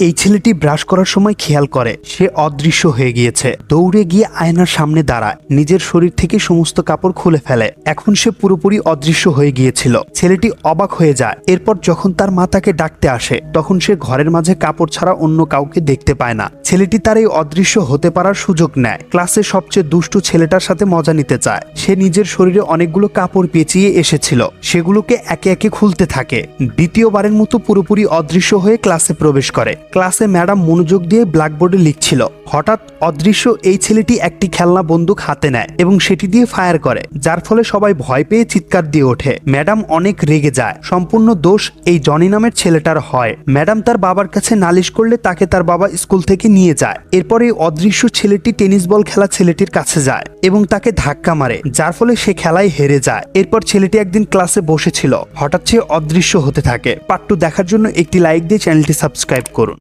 এই ছেলেটি ব্রাশ করার সময় খেয়াল করে সে অদৃশ্য হয়ে গিয়েছে। দৌড়ে গিয়ে আয়নার সামনে দাঁড়ায়, নিজের শরীর থেকে সমস্ত কাপড় খুলে ফেলে। এখন সে পুরোপুরি অদৃশ্য হয়ে গিয়েছিল। ছেলেটি অবাক হয়ে যায়। এরপর যখন তার মা তাকে ডাকতে আসে তখন সে ঘরের মাঝে কাপড় ছাড়া অন্য কাউকে দেখতে পায় না। ছেলেটি তার এই অদৃশ্য হতে পারার সুযোগ নেয়। ক্লাসের সবচেয়ে দুষ্টু ছেলেটার সাথে মজা নিতে চায়। সে নিজের শরীরে অনেকগুলো কাপড় পেঁচিয়ে এসেছিল, সেগুলোকে একে একে খুলতে থাকে। দ্বিতীয়বারের মতো পুরোপুরি অদৃশ্য হয়ে ক্লাসে প্রবেশ করে। ক্লাসে ম্যাডাম মনোযোগ দিয়ে ব্ল্যাকবোর্ডে লিখছিল। হঠাৎ অদৃশ্য এই ছেলেটি একটি খেলনা বন্দুক হাতে নেয় এবং সেটি দিয়ে ফায়ার করে, যার ফলে সবাই ভয় পেয়ে চিৎকার দিয়ে ওঠে। ম্যাডাম অনেক রেগে যায়। সম্পূর্ণ দোষ এই জনি নামের ছেলেটার হয়। ম্যাডাম তার বাবার কাছে নালিশ করলে তাকে তার বাবা স্কুল থেকে নিয়ে যায়। এরপর এই অদৃশ্য ছেলেটি টেনিস বল খেলা ছেলেটির কাছে যায় এবং তাকে ধাক্কা মারে, যার ফলে সে খেলায় হেরে যায়। এরপর ছেলেটি একদিন ক্লাসে বসেছিল, হঠাৎ সে অদৃশ্য হতে থাকে। পার্ট 2 দেখার জন্য একটি লাইক দিয়ে চ্যানেলটি সাবস্ক্রাইব করুন।